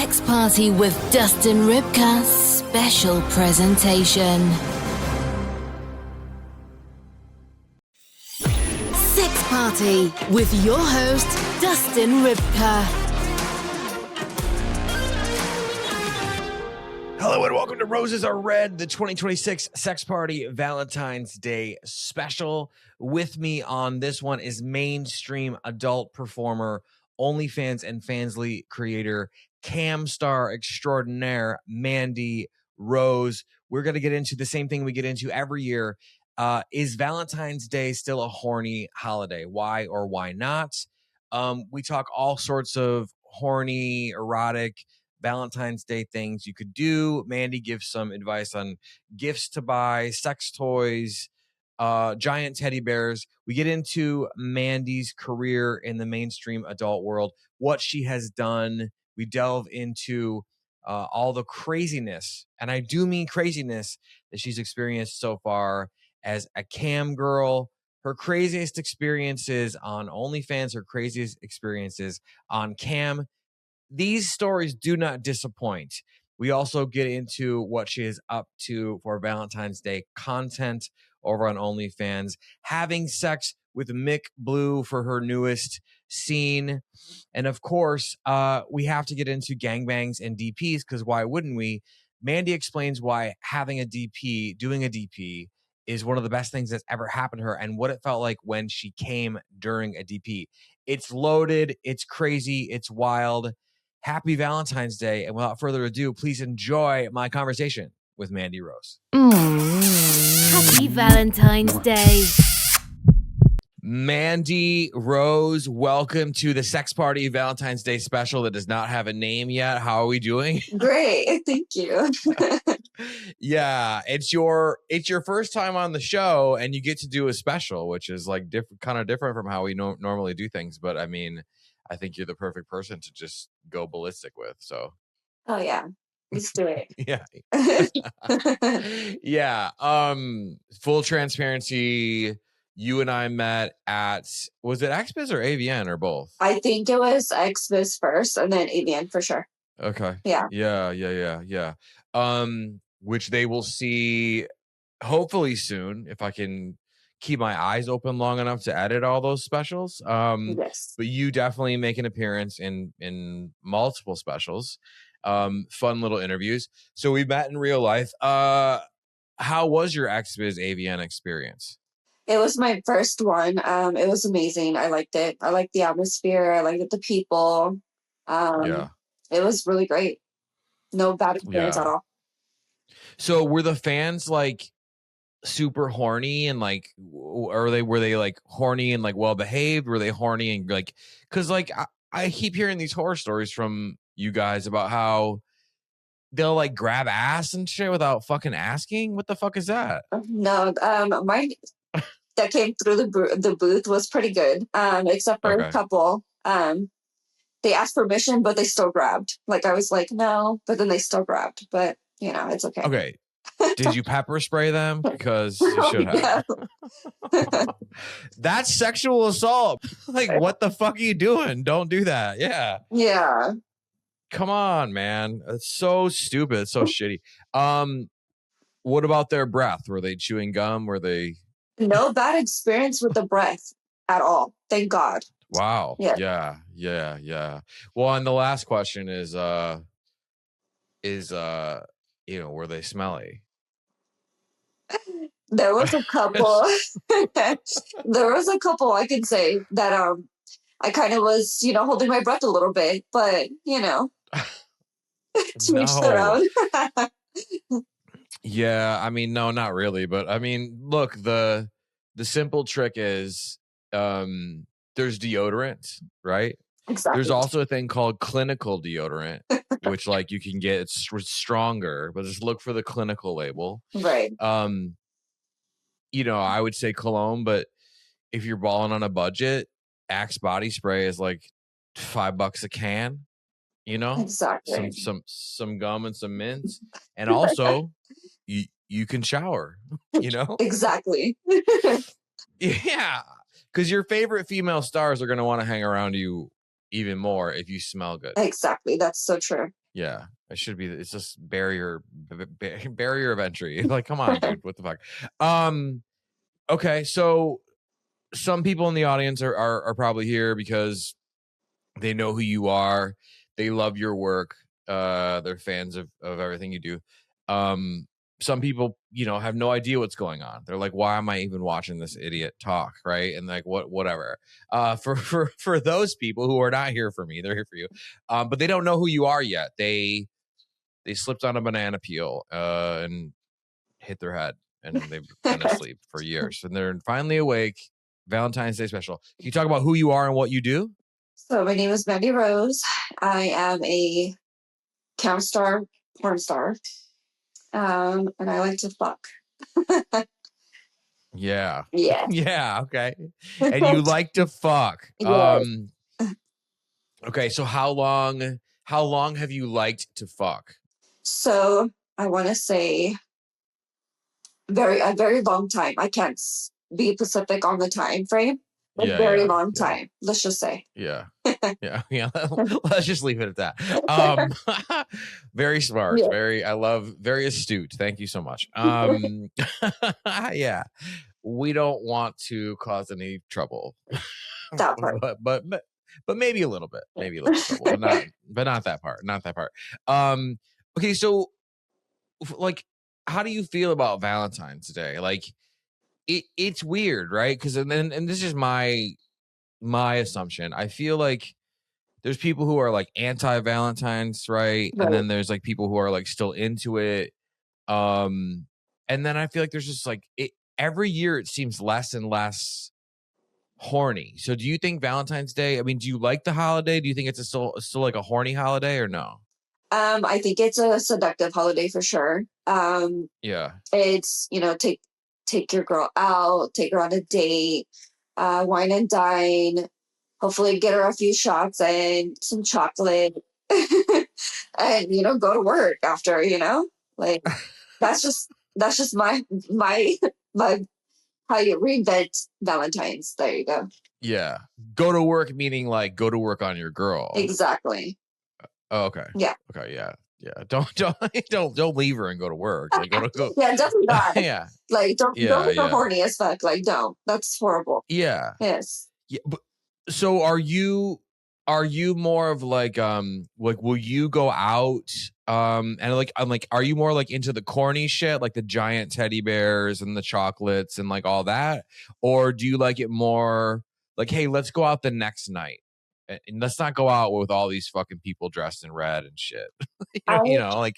Sex Party with Dustin Rybka special presentation. Sex Party with your host, Dustin Rybka. Hello and welcome to Roses Are Red, the 2026 Sex Party Valentine's Day special. With me on this one is mainstream adult performer, OnlyFans and Fansly creator, cam star extraordinaire, Mandii Rose. We're going to get into the same thing we get into every year. Is Valentine's Day still a horny holiday? Why or why not? We talk all sorts of horny, erotic, Valentine's Day things you could do. Mandii gives some advice on gifts to buy, sex toys, giant teddy bears. We get into Mandii's career in the mainstream adult world, what she has done. We delve into all the craziness, and I do mean craziness, that she's experienced so far as a cam girl. Her craziest experiences on OnlyFans, her craziest experiences on cam. These stories do not disappoint. We also get into what she is up to for Valentine's Day content over on OnlyFans, having sex with Mick Blue for her newest scene. And of course, we have to get into gangbangs and DPs, because why wouldn't we? Mandii explains why having a DP, doing a DP, is one of the best things that's ever happened to her, and what it felt like when she came during a DP. It's loaded, it's crazy, it's wild. Happy Valentine's Day. And without further ado, please enjoy my conversation with Mandii Rose. Happy Valentine's Day. Mandii Rose, welcome to the Sex Party Valentine's Day special that does not have a name yet. How are we doing? Great. Thank you. Yeah, it's your first time on the show, and you get to do a special, which is like kind of different from how we normally do things. But I mean, I think you're the perfect person to just go ballistic with. So, Oh yeah, let's do it. yeah, yeah. Full transparency. You and I met at, was it XBiz or AVN or both? I think it was XBiz first, and then AVN for sure. Okay. Yeah. Yeah. Which they will see hopefully soon, if I can keep my eyes open long enough to edit all those specials. Yes. But you definitely make an appearance in multiple specials. Fun little interviews. So we met in real life. How was your XBiz AVN experience? It was my first one. It was amazing. I liked it. I liked the atmosphere. I liked the people. Yeah. It was really great. No bad experience at all. So were the fans like super horny and like, were they like horny and like well behaved? Were they horny and like, because like I keep hearing these horror stories from you guys about how they'll like grab ass and shit without fucking asking. What the fuck is that? No, mine that came through the booth was pretty good. Except for a couple. They asked permission, but they still grabbed. Like I was like, no, but then they still grabbed. But you know, it's okay. Okay. Did you pepper spray them? Because you should have. Yeah. That's sexual assault. Like, what the fuck are you doing? Don't do that. Yeah. Yeah. Come on, man. It's so stupid. It's so shitty. What about their breath? Were they chewing gum? Were they? No bad experience with the breath at all. Thank God. Wow. Yeah. Yeah. Well, and the last question is were they smelly? There was a couple. There was a couple I could say that I kind of was, holding my breath a little bit, but to each their own. Yeah, I mean, no, not really, but I mean, look, the simple trick is there's deodorant, right? Exactly. There's also a thing called clinical deodorant, which like you can get, it's stronger, but just look for the clinical label. Right. I would say cologne, but if you're balling on a budget, Axe body spray is like $5 a can, Exactly. some gum and some mints, and also you can shower, Exactly. Yeah, because your favorite female stars are going to want to hang around you even more if you smell good. Exactly. That's so true. Yeah, it should be. It's just barrier of entry. Like, come on, dude. What the fuck? Okay, so some people in the audience are probably here because they know who you are. They love your work. They're fans of everything you do. Some people, have no idea what's going on. They're like, why am I even watching this idiot talk? Right. And like, whatever. For those people who are not here for me, they're here for you. But they don't know who you are yet. They slipped on a banana peel, and hit their head, and they've been asleep for years, and they're finally awake. Valentine's Day special. Can you talk about who you are and what you do? So my name is Mandii Rose. I am a cam star, porn star, and I like to fuck. Yeah. Yeah. Yeah. Okay. And you like to fuck. Yes. Okay. So how long have you liked to fuck? So I want to say a very long time. I can't be specific on the time frame. A very long time. Let's just say. Yeah. Yeah. Let's just leave it at that. Very smart. Yeah. Very astute. Thank you so much. Yeah. We don't want to cause any trouble. That part. But maybe a little bit. Maybe a little trouble. But not that part. Not that part. Okay, so like, how do you feel about Valentine's Day? Like, it's weird, right? Because and this is my assumption. I feel like there's people who are like anti-Valentine's, right? And then there's like people who are like still into it. And then I feel like there's just like every year it seems less and less horny. So do you think Valentine's Day, I mean, do you like the holiday? Do you think it's still like a horny holiday or no? I think it's a seductive holiday for sure. Yeah. It's, take your girl out, take her on a date, wine and dine, hopefully get her a few shots and some chocolate and, go to work after, like that's just my how you reinvent Valentine's. There you go. Yeah. Go to work, meaning like go to work on your girl. Exactly. Oh, okay. Yeah. Okay. Yeah. Yeah. Don't leave her and go to work. Like, go. Yeah, definitely not. Yeah. Like, don't be horny as fuck. Like, don't. That's horrible. Yeah. Yes. Yeah. But, so are you more of like will you go out and like are you more like into the corny shit, like the giant teddy bears and the chocolates and like all that, or do you like it more like, hey, let's go out the next night and let's not go out with all these fucking people dressed in red and shit? Like,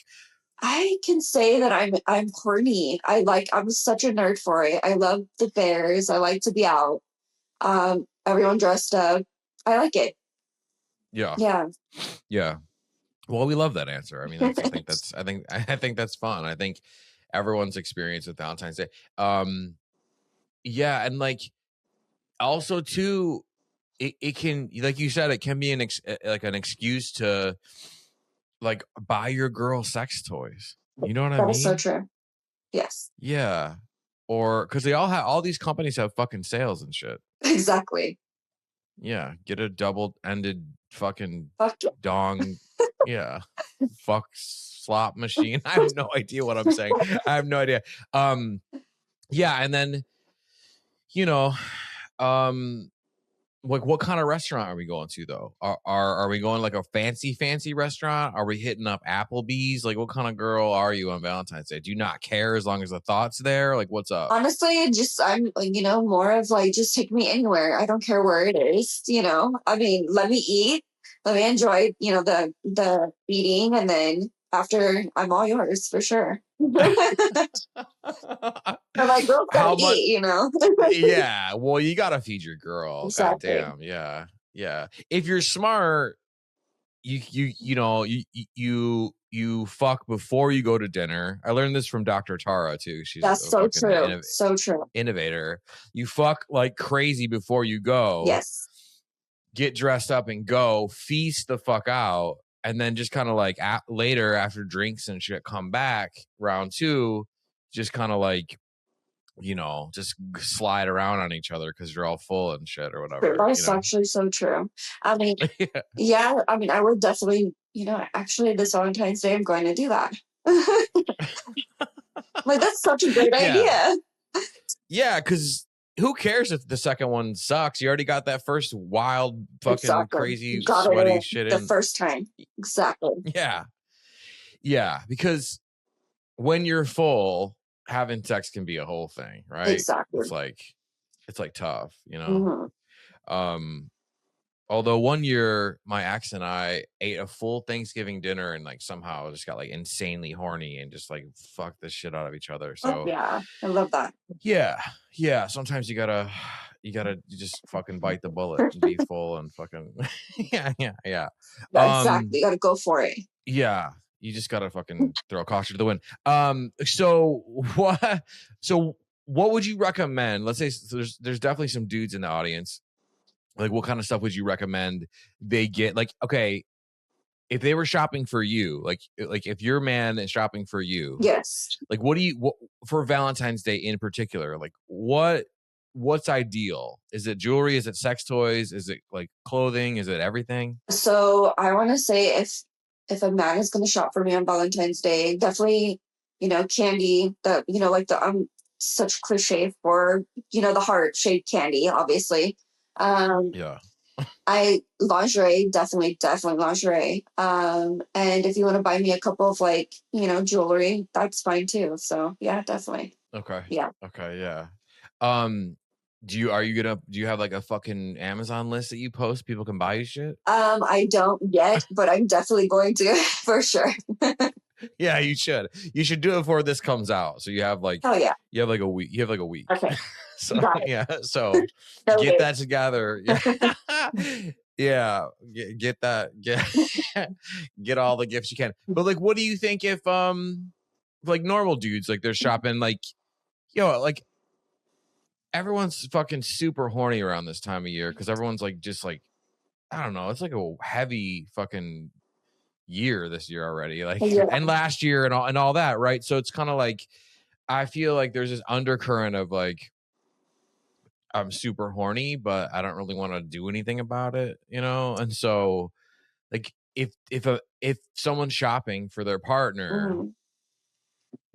I can say that I'm corny. I'm such a nerd for it. I love the bears. I like to be out. Everyone dressed up. I like it. Yeah. Yeah. Yeah. Well, we love that answer. I mean, I think that's fun. I think everyone's experience with Valentine's Day. Yeah, and like also too, it can, like you said, it can be an excuse to like buy your girl sex toys. You know what I mean? That is so true. Yes. Yeah. Or because all these companies have fucking sales and shit. Exactly. Yeah. Get a double-ended fucking dong. Yeah. Fuck slot machine. I have no idea what I'm saying. I have no idea. Yeah. And then, like, what kind of restaurant are we going to though? Are we going like a fancy restaurant? Are we hitting up Applebee's? Like, what kind of girl are you on Valentine's Day? Do you not care as long as the thought's there? Like, what's up? Honestly, I'm more of like, just take me anywhere. I don't care where it is. I mean, let me eat, let me enjoy, the eating, and then after, I'm all yours for sure. My girls gotta eat, Yeah, well, you gotta feed your girl. Exactly. Goddamn, yeah, yeah. If you're smart, you fuck before you go to dinner. I learned this from Dr. Tara too. That's so true. So true. Innovator. You fuck like crazy before you go. Yes. Get dressed up and go. Feast the fuck out. And then just kind of like later after drinks and shit, come back round two, just kind of like, just slide around on each other because you're all full and shit or whatever. That's actually so true. I mean, yeah, I mean, I would definitely actually this Valentine's Day, I'm going to do that. Like, that's such a great idea. Yeah, because who cares if the second one sucks? You already got that first wild, fucking crazy, sweaty shit the first time. Exactly. Yeah. Yeah, because when you're full, having sex can be a whole thing, right? Exactly. It's like tough, Although one year my ex and I ate a full Thanksgiving dinner and like somehow just got like insanely horny and just like fucked the shit out of each other. So yeah, I love that. Yeah. Sometimes you gotta just fucking bite the bullet and be full and fucking yeah. Exactly. You gotta go for it. Yeah. You just gotta fucking throw caution to the wind. So what would you recommend? Let's say there's definitely some dudes in the audience. Like, what kind of stuff would you recommend they get? Like, okay, if they were shopping for you, like if your man is shopping for you, yes. Like, what for Valentine's Day in particular? Like, what's ideal? Is it jewelry? Is it sex toys? Is it like clothing? Is it everything? So I want to say if a man is going to shop for me on Valentine's Day, definitely candy. That like the such cliche for the heart-shaped candy, obviously. Yeah. Lingerie, definitely lingerie. And if you want to buy me a couple of like, jewelry, that's fine too. So yeah, definitely. Okay. Yeah. Okay. Yeah. Do you have like a fucking Amazon list that you post people can buy you shit? I don't yet, but I'm definitely going to for sure. Yeah, you should. You should do it before this comes out. So you have like, you have like a week. Okay. So yeah. So get that together. Yeah. Get that. Get all the gifts you can. But like, what do you think if like normal dudes, like they're shopping like, like everyone's fucking super horny around this time of year because everyone's like just like, I don't know, it's like a heavy fucking year this year already, like and last year and all that, right? So it's kind of like I feel like there's this undercurrent of like I'm super horny, but I don't really want to do anything about it, and so like if someone's shopping for their partner,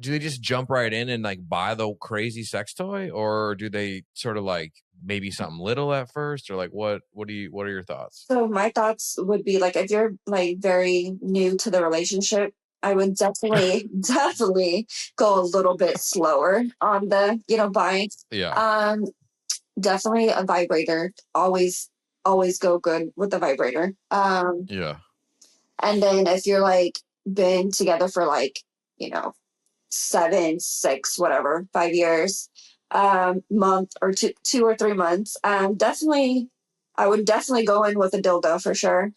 do they just jump right in and like buy the crazy sex toy, or do they sort of like maybe something little at first, or like what are your thoughts? So my thoughts would be like, if you're like very new to the relationship, I would definitely go a little bit slower on the buying. Yeah. Definitely a vibrator. Always go good with the vibrator. Yeah. And then if you're like been together for like 7, 6, whatever, 5 years, month or 2 or 3 months, I would definitely go in with a dildo for sure.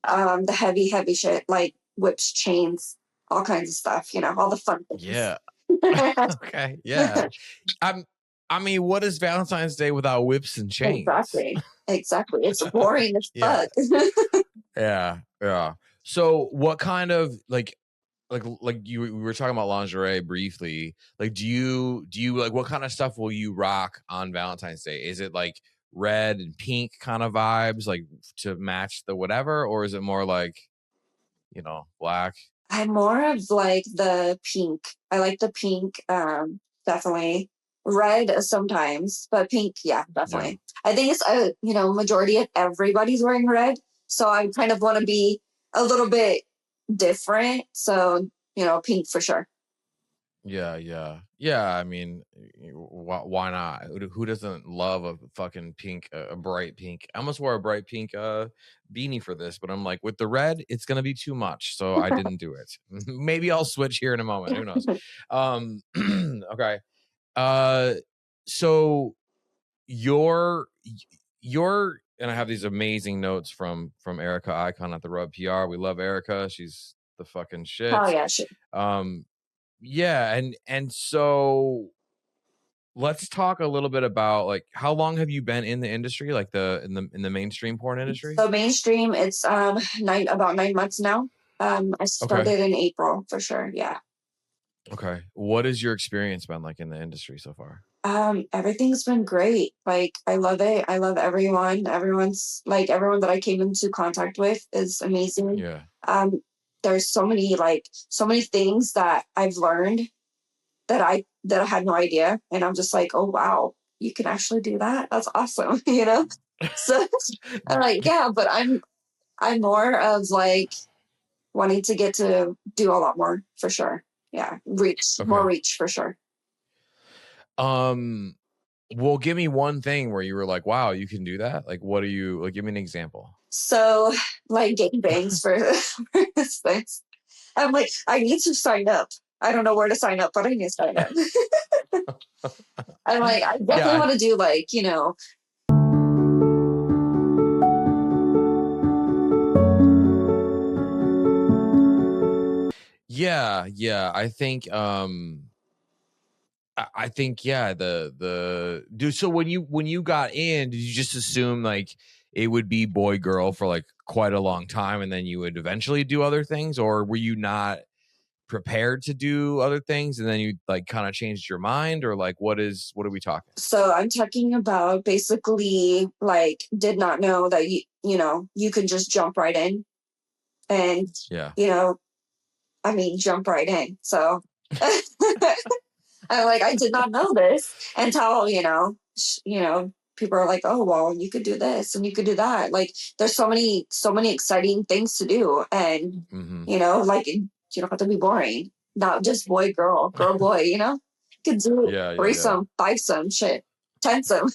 The heavy shit, like whips, chains, all kinds of stuff, all the fun things. Yeah. Okay. Yeah. I mean, what is Valentine's Day without whips and chains? Exactly. It's boring as fuck. Yeah. So what kind of like we were talking about lingerie briefly. Like, do you like, what kind of stuff will you rock on Valentine's Day? Is it like red and pink kind of vibes, like to match the whatever, or is it more like, black? I'm more of like the pink. I like the pink, definitely. Red sometimes, but pink, yeah, definitely. Yeah. I think it's majority of everybody's wearing red, so I kind of want to be a little bit different. So pink for sure. Yeah. I mean, why not? Who doesn't love a fucking pink, a bright pink? I almost wore a bright pink beanie for this, but I'm like, with the red, it's gonna be too much, so I didn't do it. Maybe I'll switch here in a moment. Who knows? Okay. So your and I have these amazing notes from Erica Icon at the Rub PR. We love Erica. She's the fucking shit. Oh yeah, shit. Yeah, and so let's talk a little bit about like how long have you been in the industry, like in the mainstream porn industry? So mainstream, it's about 9 months now. I started in April for sure. Yeah. Okay. What has your experience been like in the industry so far? Everything's been great. Like, I love it. I love everyone. Everyone that I came into contact with is amazing. Yeah. There's so many things that I've learned that I had no idea. And I'm just like, oh wow, you can actually do that. That's awesome, you know? So I'm like, yeah, but I'm more of like wanting to get to do a lot more for sure. Yeah. More Okay. reach for sure. Well, give me one thing where you were like, wow, you can do that. Like, what are you like? Give me an example. So like gangbangs for instance. I'm like, I need to sign up. I don't know where to sign up, but I need to sign up. I'm like, I definitely want to do like, you know. Yeah. I think, yeah, the dude. So when you got in, did you just assume like it would be boy girl for like quite a long time and then you would eventually do other things, or were you not prepared to do other things and then you like kind of changed your mind, or like what are we talking? So I'm talking about basically like did not know that you know you can just jump right in and Yeah. you know I mean jump right in. So I'm like I did not know this until you know people are like, oh well, you could do this and you could do that. Like there's so many exciting things to do, and you know like you don't have to be boring. Not just boy girl girl boy. You know, you could do Yeah. threesome, fivesome, shit, tensome.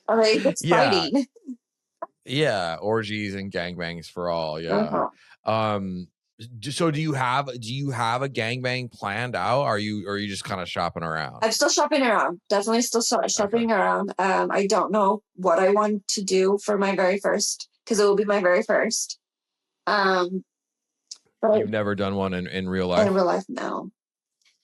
Like Yeah. exciting. Yeah. Orgies and gangbangs for all. Yeah. Uh-huh. Um. So do you have a gangbang planned out? Are you just kind of shopping around? I'm still shopping around. Definitely still Okay. shopping around. I don't know what I want to do for my very first because it will be my very first. Um, but You've never done one in real in life? real life, no.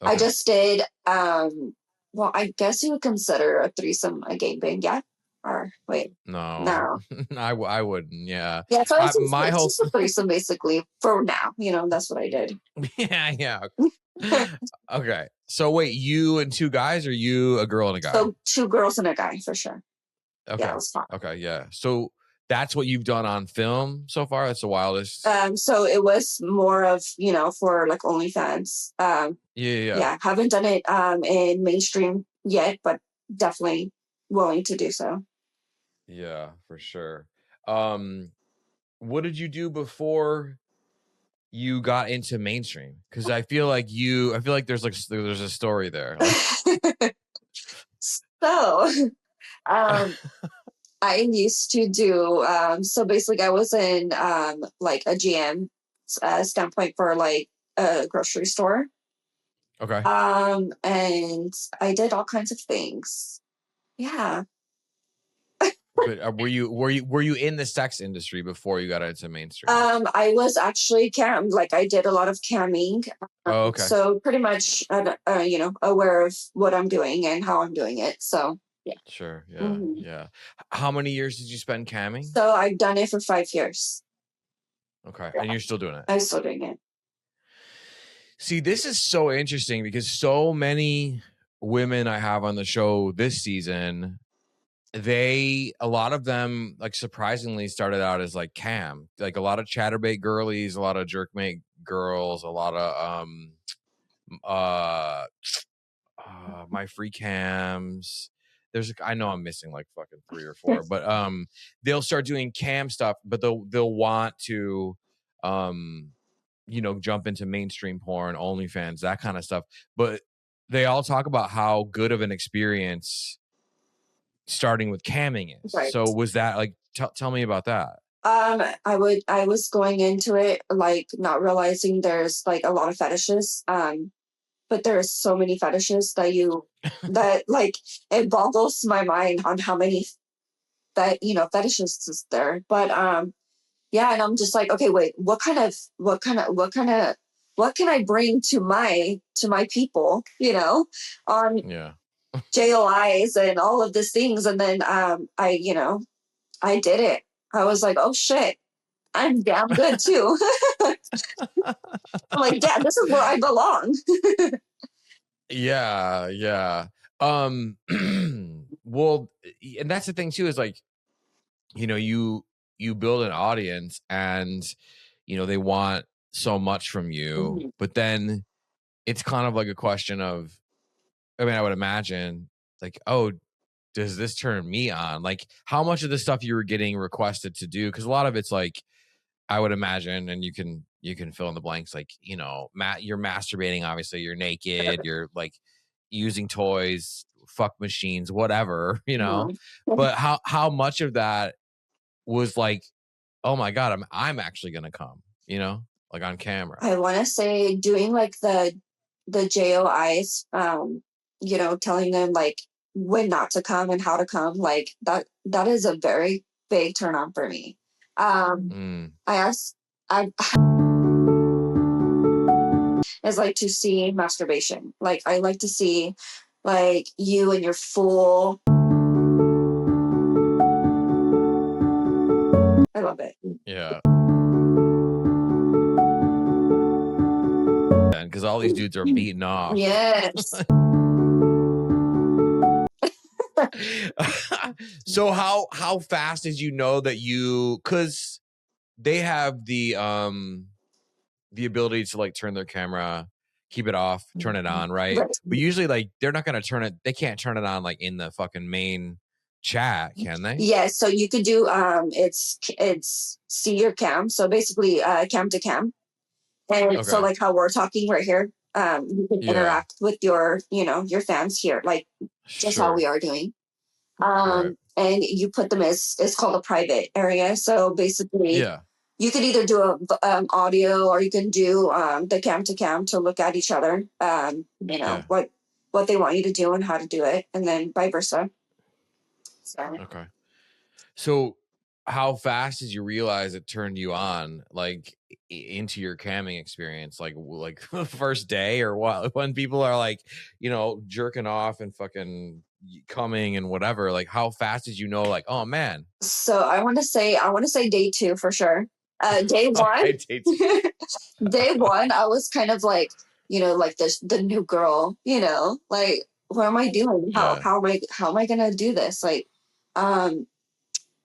I Okay. just did. Well, I guess you would consider a threesome a gangbang, yeah? Or wait, No, no. I wouldn't. Yeah. Yeah, so My it's whole just a threesome basically for now. You know, that's what I did. yeah. Okay. So wait, you and two guys, or you a girl and a guy? So two girls and a guy for sure. Yeah, it Okay. was fun. Okay. Yeah. So that's what you've done on film so far. That's the wildest. So it was more of, you know, for like OnlyFans. Yeah. Yeah, haven't done it in mainstream yet, but definitely willing to do so. Yeah, for sure. Um, what did you do before you got into mainstream? Because I feel like there's a story there. Like, So, um, I used to do so basically I was in like a GM standpoint for like a grocery store. okay. And I did all kinds of things. Yeah. But were you in the sex industry before you got into mainstream? I was actually like I did a lot of camming. Oh, okay. So pretty much, you know, aware of what I'm doing and how I'm doing it. So yeah. Sure. Yeah. Mhm. Yeah. How many years did you spend camming? So I've done it for 5 years. Okay. Yeah. And you're still doing it. I'm still doing it. See, this is so interesting because so many women I have on the show this season, a lot of them like surprisingly started out as like cam, like a lot of chatterbait girlies, a lot of jerkmate girls, a lot of uh my free cams. I know I'm missing like fucking 3 or 4, but they'll start doing cam stuff, but they'll want to jump into mainstream porn, OnlyFans, that kind of stuff. But they all talk about how good of an experience starting with camming is. Right. So was that like tell me about that? I was going into it like not realizing there's like a lot of fetishes. But there's so many fetishes that like it boggles my mind on how many fetishes is there. But yeah, and I'm just like, okay, wait, what can I bring to my people, you know, on Yeah. JOIs and all of these things. And then I did it. I was like, oh shit. I'm damn good too. I'm like, Dad, this is where I belong. Yeah. Well, and that's the thing too, is like, you know, you build an audience and, you know, they want so much from you, but then it's kind of like a question of, I mean, I would imagine like, oh, does this turn me on? Like, how much of the stuff you were getting requested to do? Because a lot of it's like, I would imagine, and you can fill in the blanks, like, you know, you're masturbating, obviously, you're naked, you're like using toys, fuck machines, whatever, you know. But how much of that was like, oh my God, I'm actually gonna come, you know, like on camera? I want to say doing like the JOIs, you know, telling them like when not to come and how to come, like that is a very big turn on for me. I is like to see masturbation. Like I like to see like you and your full. I love it. Yeah. Because all these dudes are beating off. Yes. So how fast did you know that because they have the ability to like turn their camera, keep it off, turn it on, right? But usually like they're not gonna they can't turn it on like in the fucking main chat, can they? Yes, so you could do it's see your cam, so basically cam to cam. And so like how we're talking right here, you can interact with your, you know, your fans here, like just how we are doing. And you put them it's called a private area. So basically you could either do a audio, or you can do the cam to cam to look at each other, you know, what they want you to do and how to do it, and then vice versa. So how fast did you realize it turned you on, like into your camming experience? Like the first day, or what? When people are like, you know, jerking off and fucking coming and whatever, like how fast did you know, like, oh man? So I want to say day 2 for sure. Day 1, day 1, I was kind of like, you know, like the new girl, you know, like what am I doing? How am I gonna do this? Like, I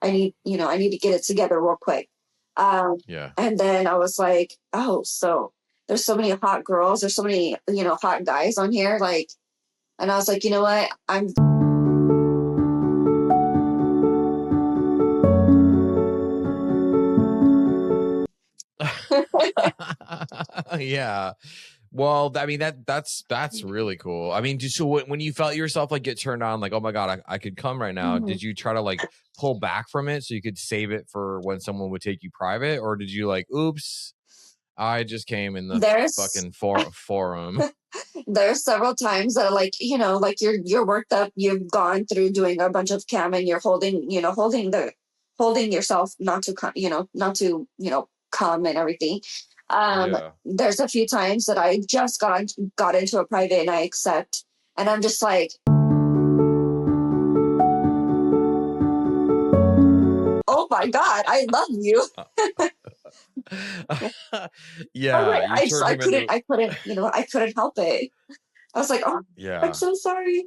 need to get it together real quick. And then I was like, oh, so there's so many hot girls, there's so many, you know, hot guys on here, like, and I was like, you know what, yeah. Well, I mean, that's really cool. I mean, so when you felt yourself like get turned on, like, oh my God, I could come right now. Did you try to like pull back from it so you could save it for when someone would take you private? Or did you like, oops, I just came in the fucking forum. There's several times that like, you know, like you're worked up, you've gone through doing a bunch of cam and you're holding yourself not to come and everything. There's a few times that I just got into a private and I accept, and I'm just like, oh my God, I love you. I couldn't help it. I was like, oh, I'm so sorry.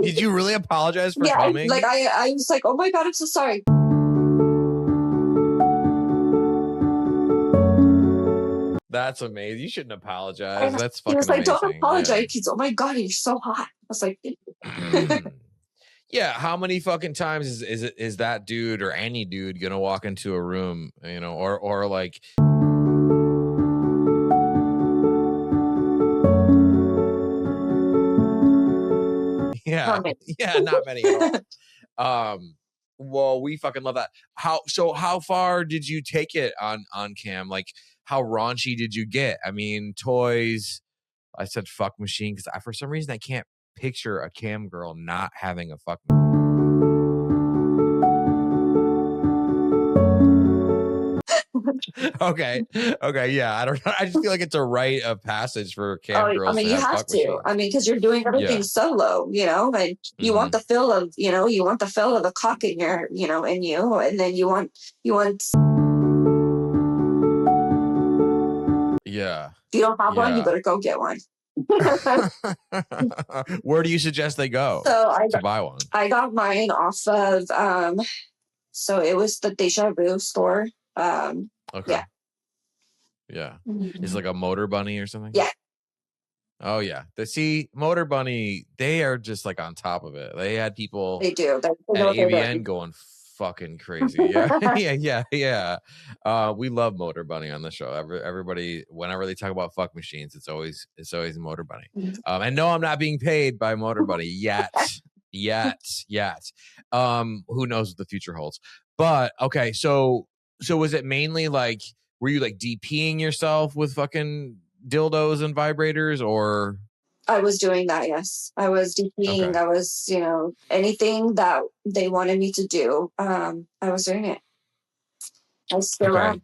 Did you really apologize for coming? Like I was like, oh my God, I'm so sorry. That's amazing. You shouldn't apologize. That's fucking amazing. He was like, amazing. Don't apologize. He's, oh my God, you're so hot. I was like, yeah. How many fucking times is that dude or any dude gonna walk into a room, you know, or like, not many at all. Well, we fucking love that. How far did you take it on cam? Like, how raunchy did you get? I mean, toys. I said fuck machine because for some reason I can't picture a cam girl not having a fuck machine. Okay, yeah. I don't know. I just feel like it's a rite of passage for cam girls. I mean, you have to. Machines. I mean, because you're doing everything solo, you know, and you want the feel of, you want the feel of the cock in your, in you, and then you want. Yeah. If you don't have one, you better go get one. Where do you suggest they go to buy one? I got mine off of so it was the Deja Vu store. Okay. Yeah. It's like a Motor Bunny or something? Yeah. Oh yeah. Motor Bunny, they are just like on top of it. They had people They do. at ABN going fucking crazy. Yeah. Yeah. We love Motor Bunny on the show. Everybody, whenever they talk about fuck machines, it's always Motor Bunny. And no, I'm not being paid by Motor Bunny yet. Who knows what the future holds? But okay, so was it mainly like, were you like DPing yourself with fucking dildos and vibrators, or? I was doing that, yes. I was DPing. Okay. I was, anything that they wanted me to do, I was doing it. I still am.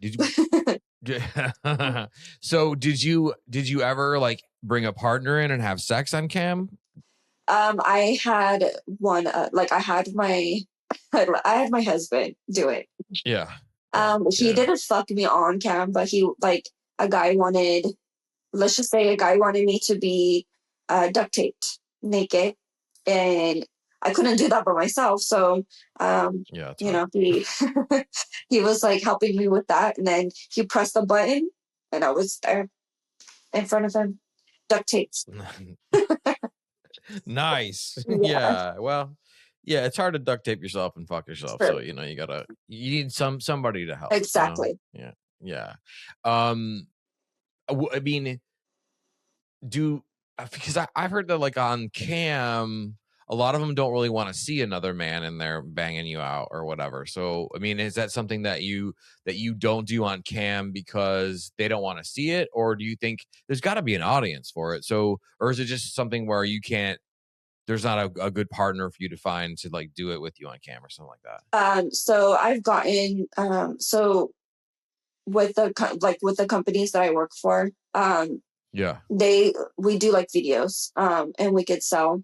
So did you ever like bring a partner in and have sex on cam? I had one, I had my husband do it. Yeah. He didn't fuck me on cam, but let's just say a guy wanted me to be duct taped naked, and I couldn't do that by myself. So, he he was like helping me with that, and then he pressed the button, and I was there in front of him, duct taped. Nice. Yeah. Well, yeah, it's hard to duct tape yourself and fuck yourself. True. So you need somebody to help. Exactly. Yeah. I mean, because I've heard that like on cam, a lot of them don't really want to see another man in there banging you out or whatever. So I mean, is that something that you don't do on cam because they don't want to see it, or do you think there's got to be an audience for it? So, or is it just something where you can't? There's not a good partner for you to find to like do it with you on cam or something like that. So I've gotten with the companies that I work for. We do like videos, and we could sell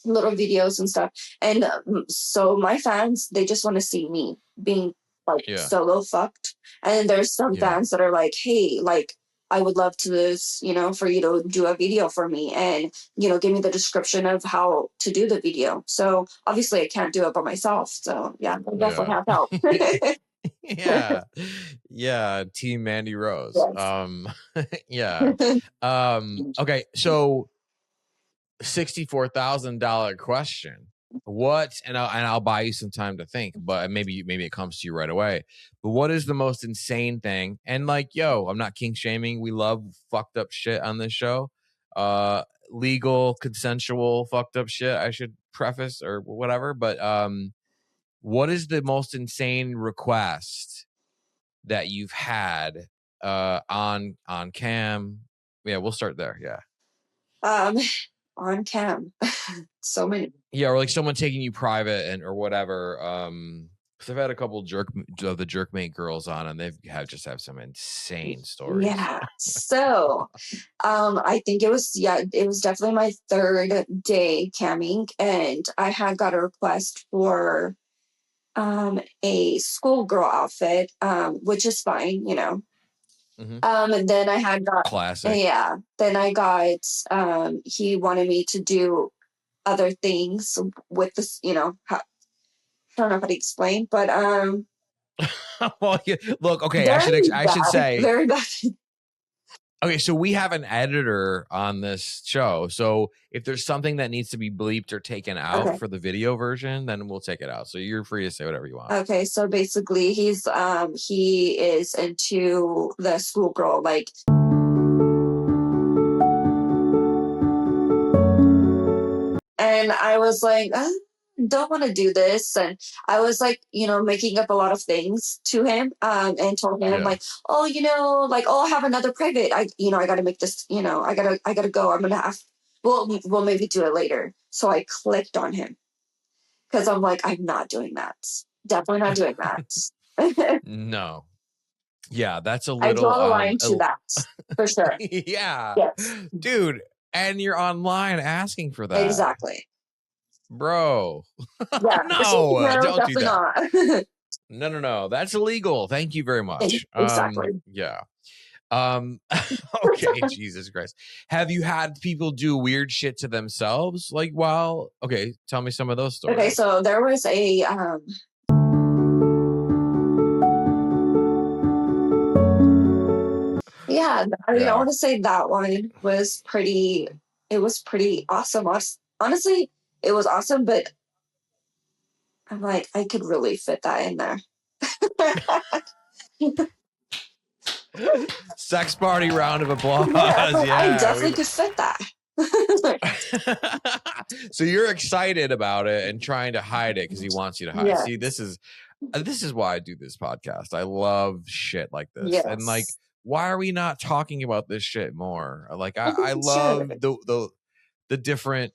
little videos and stuff. And so my fans, they just want to see me being solo fucked. And there's some fans that are like, hey, like, I would love to for you to do a video for me and, give me the description of how to do the video. So obviously I can't do it by myself. So I definitely have help. Yeah. Team Mandii Rose. Yes. Okay. So $64,000 question. What, and I'll buy you some time to think, but maybe it comes to you right away. But what is the most insane thing? And like, I'm not kink shaming. We love fucked up shit on this show. Legal, consensual, fucked up shit. I should preface or whatever. But what is the most insane request that you've had on cam? Yeah, we'll start there. Yeah. On cam. So many. Yeah, or like someone taking you private or whatever. Because I've had a couple of the Jerkmate girls on, and they have some insane stories. Yeah. So, I think it was definitely my third day camming, and I had got a request for a schoolgirl outfit, which is fine, Mm-hmm. And then I had got classic. Yeah. Then I got he wanted me to do other things with this, I don't know how to explain, but well, look, okay, I should say very bad. Okay, so we have an editor on this show. So if there's something that needs to be bleeped or taken out for the video version, then we'll take it out. So you're free to say whatever you want. Okay, so basically he is into the schoolgirl, like. And I was like, don't want to do this. And I was like, making up a lot of things to him, and told him like, I'll have another private. I got to make this, I gotta go. I'm going to have, we'll maybe do it later. So I clicked on him because I'm like, I'm not doing that. Definitely not doing that. No. Yeah. That's a little. I draw a line to that for sure. Yeah. Yes. Dude. And you're online asking for that. Exactly. Bro. Yeah. No, don't do that. No. That's illegal. Thank you very much. Exactly. Yeah. Okay, Jesus Christ. Have you had people do weird shit to themselves? Like, well, okay, tell me some of those stories. Okay, so there was a yeah, I want to say that one was pretty. It was pretty awesome. Honestly, it was awesome, but I'm like, I could really fit that in there. Sex party round of applause. I definitely could fit that. So you're excited about it and trying to hide it because he wants you to hide. See, this is why I do this podcast. I love shit like this. And like, why are we not talking about this shit more? Like, I love the different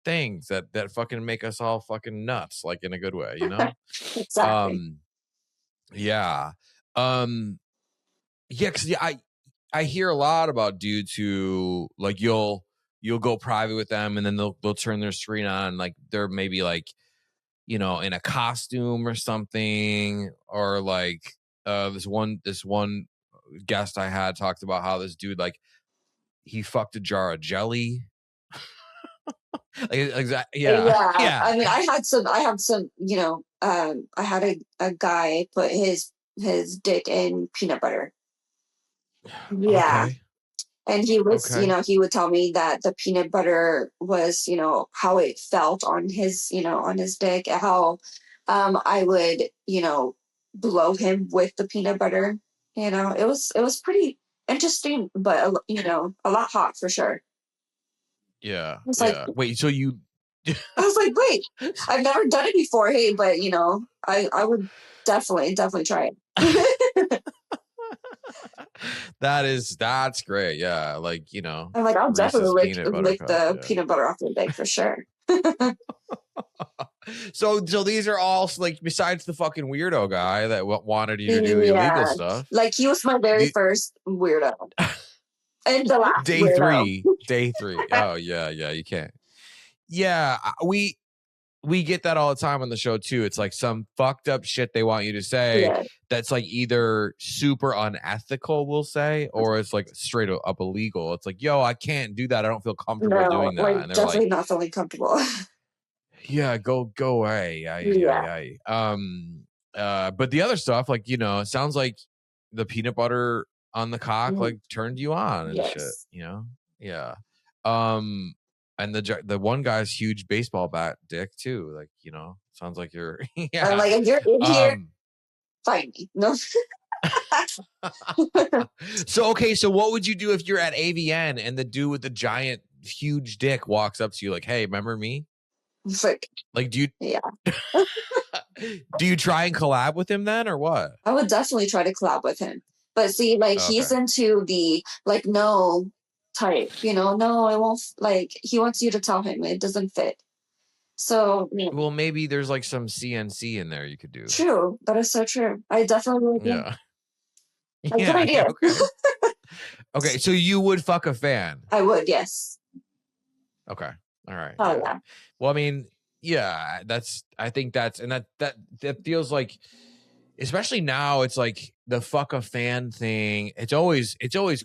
things that fucking make us all fucking nuts, like in a good way, you know? Exactly. Yeah. Yeah, because I hear a lot about dudes who like you'll go private with them and then they'll turn their screen on, like they're maybe like, you know, in a costume or something, or like this one guest I had talked about how this dude, like, he fucked a jar of jelly. Yeah. I mean, I had some, you know, I had a guy put his dick in peanut butter. Yeah. Okay. And he was, you know, he would tell me that the peanut butter was, you know, how it felt on his, you know, on his dick, how I would, you know, blow him with the peanut butter. You know, it was pretty interesting, but, you know, a lot hot for sure. Yeah. It's like, wait, so you I was like, wait, I've never done it before. Hey, but you know, I would definitely try it. That's great. Yeah. Like, you know, I'm like, I'll definitely lick the yeah. peanut butter off the dick for sure. So these are all like, besides the fucking weirdo guy that wanted you to do illegal stuff. Like, he was my very first weirdo. And the last day three. Oh yeah, you can't. Yeah, we get that all the time on the show too. It's like some fucked up shit they want you to say that's like either super unethical, we'll say, or it's like straight up illegal. It's like, yo, I can't do that. I don't feel comfortable doing that. Like, and they're definitely like, not feeling comfortable. Yeah, go away. But the other stuff, like, you know, it sounds like the peanut butter on the cock like turned you on and shit, you know? Yeah. And the one guy's huge baseball bat dick too. Like, you know, sounds like you're I'm like, if you're in here, find me. No. So what would you do if you're at AVN and the dude with the giant huge dick walks up to you like, hey, remember me? Like, do you do you try and collab with him then, or what? I would definitely try to collab with him. But see, like, he's into the like no type, you know, no, I won't. Like, he wants you to tell him it doesn't fit. So well, maybe there's like some CNC in there you could do. True, that is so true. I definitely good idea. Okay, so you would fuck a fan? I would, yes. Okay, all right. Oh yeah. Well, I mean, yeah, I think that's, and that feels like, especially now, it's like the fuck a fan thing. It's always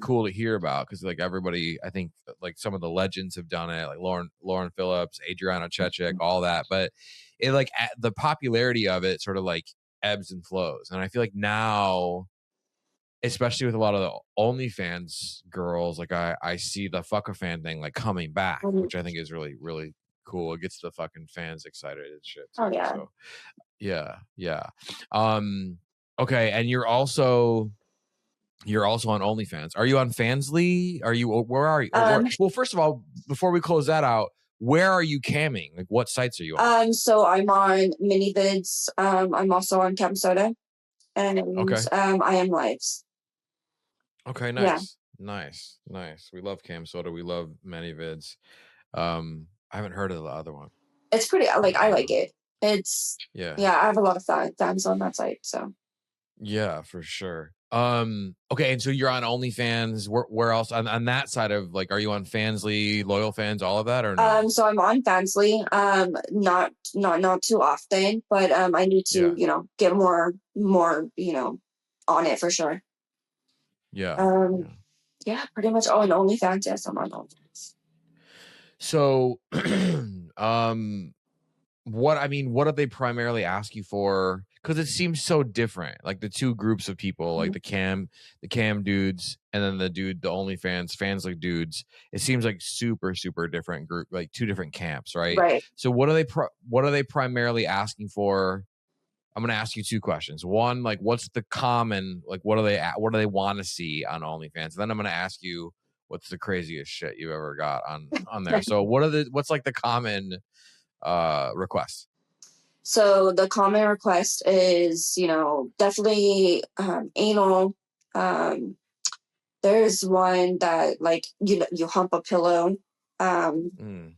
cool to hear about because like everybody, I think like some of the legends have done it, like Lauren Phillips, Adriana Chechik, all that. But it like the popularity of it sort of like ebbs and flows, and I feel like now, especially with a lot of the OnlyFans girls, like I see the fuck a fan thing like coming back, which I think is really, really cool. It gets the fucking fans excited and shit too. Oh yeah. So yeah. Okay, and you're also on OnlyFans. Are you on Fansly? Where are you? Well, first of all, before we close that out, where are you camming? Like, what sites are you on? So I'm on MiniVids. I'm also on CamSoda, and I am Lives. Okay, nice. We love CamSoda. We love MiniVids. I haven't heard of the other one. It's pretty, like, I like it. It's I have a lot of fans on that site. So yeah, for sure. Okay, and so you're on OnlyFans. Where else on that side of, like, are you on Fansly, Loyal Fans, all of that, or no? So I'm on Fansly. Not too often, but I need to get more on it for sure. Yeah. Yeah, pretty much. Oh, and OnlyFans, yes, I'm on OnlyFans. So, what do they primarily ask you for? Because it seems so different. Like the two groups of people, like the cam dudes, and then the OnlyFans fans like dudes. It seems like super different group, like two different camps, right? Right. So what are they primarily asking for? I'm gonna ask you two questions. One, like, what's the common, like, what do they want to see on OnlyFans? Then I'm gonna ask you, what's the craziest shit you've ever got on there? So what's like the common request? So the common request is, definitely anal. There's one that, like, you hump a pillow. They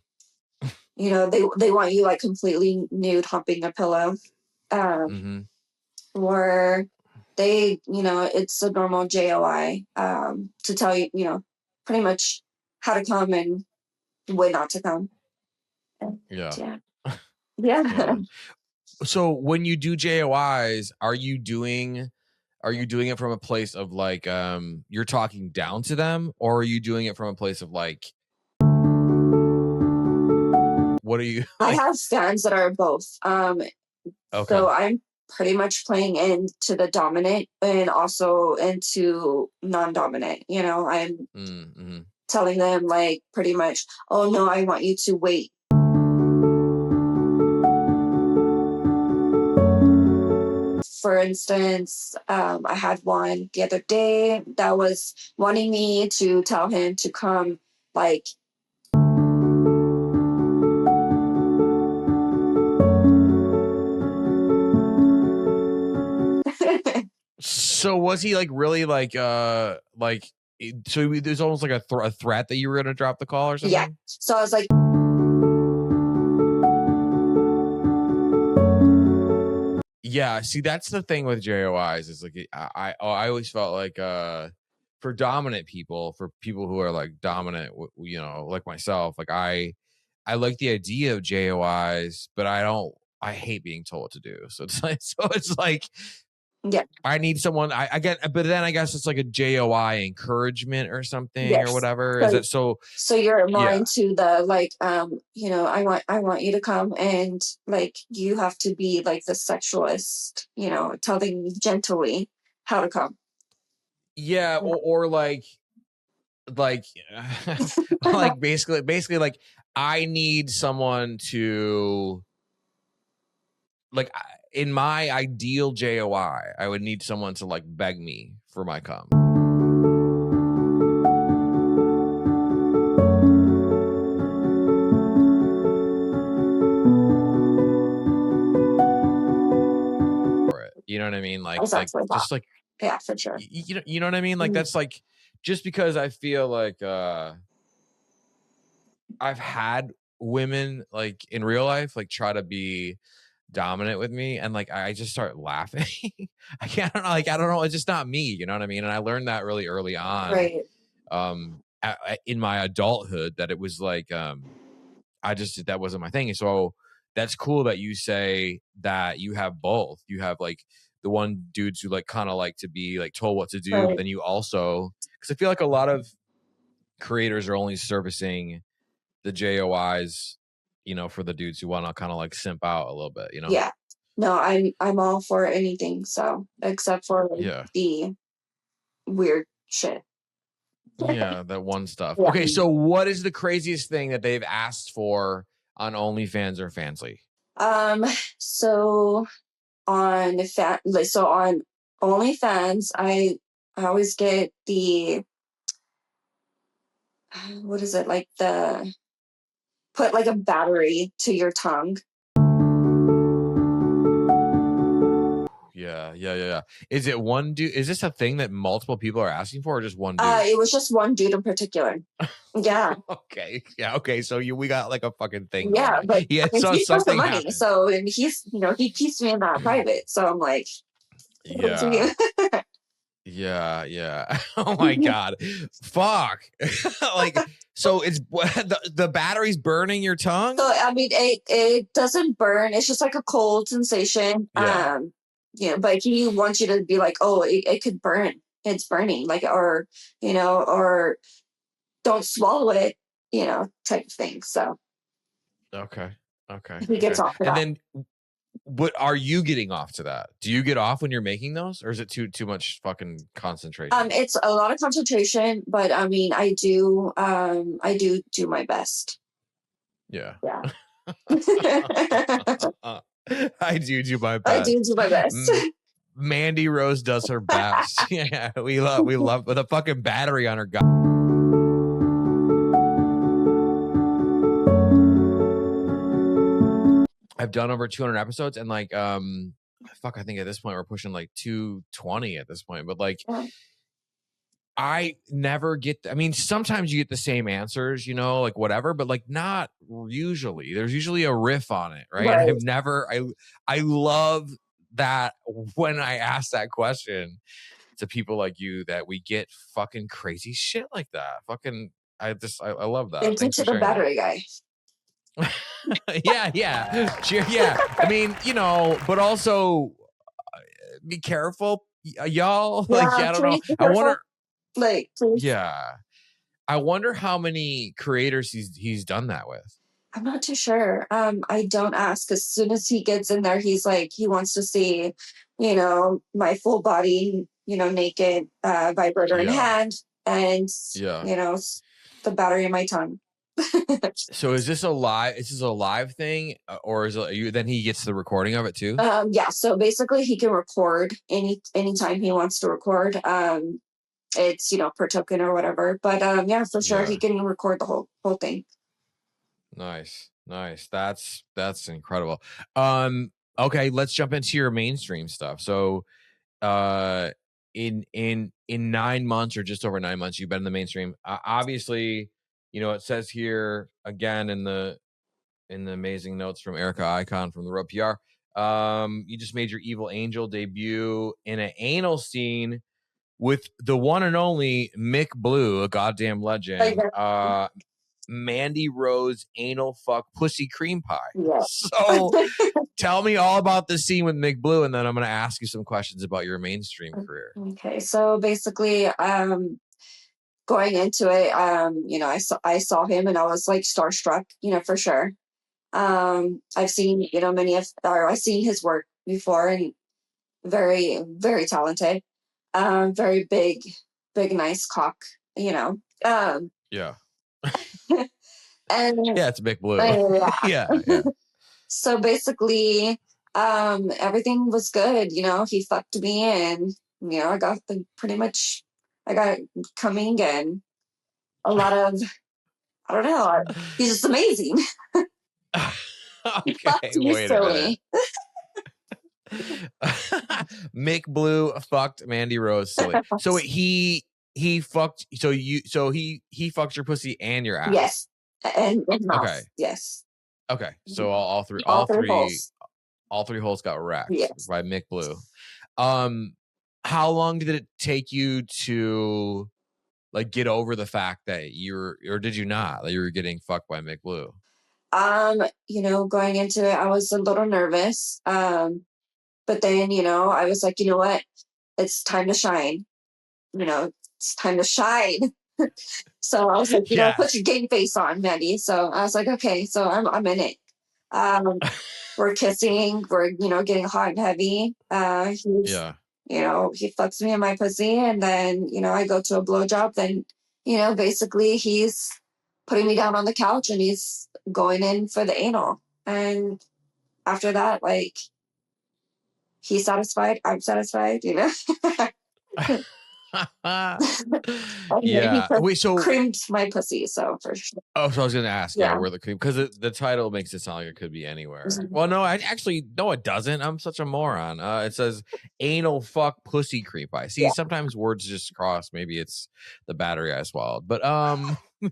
want you like completely nude humping a pillow. Or they, it's a normal JOI to tell you, pretty much how to come and when not to come. Yeah. Yeah. So when you do JOIs, are you doing it from a place of like you're talking down to them, or are you doing it from a place of like, what are you like? I have fans that are both. Okay. So I'm pretty much playing into the dominant and also into non-dominant. I'm telling them like pretty much, oh no, I want you to wait. For instance, I had one the other day that was wanting me to tell him to come like So was he like really like so there's almost like a threat that you were gonna drop the call or something? Yeah. So I was like, yeah, see, that's the thing with JOIs is like I always felt like for dominant people, for people who are like dominant, like myself, like I like the idea of JOIs, but I hate being told what to do. So it's like yeah, I need someone. I get, but then I guess it's like a JOI encouragement or something, yes, or whatever. So, Is it so? So you're more into the like, I want you to come and like you have to be like the sexualist, telling gently how to come. Yeah, or like like basically like I need someone to like in my ideal JOI, I would need someone to like beg me for my cum. You know what I mean? Like just like, yeah, for sure. You know what I mean? Like that's like, just because I feel like I've had women like in real life like try to be dominant with me, and like I just start laughing. I don't know, it's just not me, you know what I mean? And I learned that really early on, right? In my adulthood, that it was like that wasn't my thing. And so that's cool that you say that you have both. You have like the one dudes who like kind of like to be like told what to do, right. But then you also, because I feel like a lot of creators are only servicing the JOIs, for the dudes who want to kind of like simp out a little bit, Yeah. No, I'm all for anything. So except for the weird shit. Yeah, that one stuff. Yeah. Okay, so what is the craziest thing that they've asked for on OnlyFans or Fansly? So on OnlyFans, I always get the what is it, like the put like a battery to your tongue. Yeah. Is it one dude? Is this a thing that multiple people are asking for, or just one dude? It was just one dude in particular. Yeah. Okay. Yeah. Okay. So we got like a fucking thing. Yeah, but he has the money, happened. So and he's he keeps me in that private. So I'm like, yeah. Yeah. Oh my God. Fuck. Like, so it's the battery's burning your tongue? So I mean, it doesn't burn. It's just like a cold sensation. Yeah. But he wants you to be like, oh, it could burn. it's burning, like, or, or don't swallow it, type of thing. So Okay. he gets off of and that. then what are you getting off to that? Do you get off when you're making those, or is it too much fucking concentration? It's a lot of concentration, but I mean, I do do my best. Yeah. Yeah. I do my best. I do my best. Mandii Rose does her best. Yeah, we love with a fucking battery on her gut. I've done over 200 episodes, and like fuck, I think at this point we're pushing like 220 at this point, but like I never get I mean, sometimes you get the same answers, like whatever, but like not usually. There's usually a riff on it, right? Right. I've never I love that when I ask that question to people like you, that we get fucking crazy shit like that. Fucking I love that. Thanks Thanks to for the sharing battery guy. yeah. Sure, yeah. I mean, but also be careful, y'all. Yeah, Like, I don't know. I wonder. Like, please. Yeah, I wonder how many creators he's done that with. I'm not too sure. I don't ask. As soon as he gets in there, he's like, he wants to see, my full body, naked, vibrator in hand, and the battery in my tongue. So is this a live thing, or is it then he gets the recording of it too? Yeah. So basically, he can record anytime he wants to record. It's per token or whatever. But yeah, for sure, he can record the whole thing. Nice. That's incredible. Okay, let's jump into your mainstream stuff. So, in 9 months, or just over 9 months, you've been in the mainstream. Obviously, it says here again in the amazing notes from Erica Icon from the Road PR. You just made your Evil Angel debut in an anal scene with the one and only Mick Blue, a goddamn legend. Mandii Rose anal fuck pussy cream pie. Yeah. So tell me all about the scene with Mick Blue, and then I'm going to ask you some questions about your mainstream career. Okay, so basically, going into it, I saw him and I was like starstruck, for sure. I've seen, I've seen his work before, and very, very talented. Very big, nice cock, Yeah. And yeah, it's Mick Blue. Yeah. So basically, everything was good. He fucked me, and I got coming, and a lot of, I don't know. He's just amazing. Okay, wait a minute. Mick Blue fucked Mandii Rose silly. So he fucked. So he fucked your pussy and your ass. Yes, and mouth. Okay. Yes. Okay. So all three holes got wrecked by Mick Blue. How long did it take you to like get over the fact that or did you not, that you were getting fucked by Mick Blue? Going into it, I was a little nervous. But then, I was like, you know what? It's time to shine. It's time to shine. So I was like, put your game face on, Mandii. So I was like, okay, so I'm in it. We're kissing, we're, getting hot and heavy. He fucks me in my pussy, and then, I go to a blowjob. Then, basically he's putting me down on the couch and he's going in for the anal. And after that, like, he's satisfied, I'm sautified, Yeah. Wait, so creamed my pussy, so for sure. Oh, so I was going to ask, where the cream, because the title makes it sound like it could be anywhere. Well, no, no, it doesn't. I'm such a moron. It says anal fuck pussy cream pie. See, sometimes words just cross. Maybe it's the battery I swallowed, but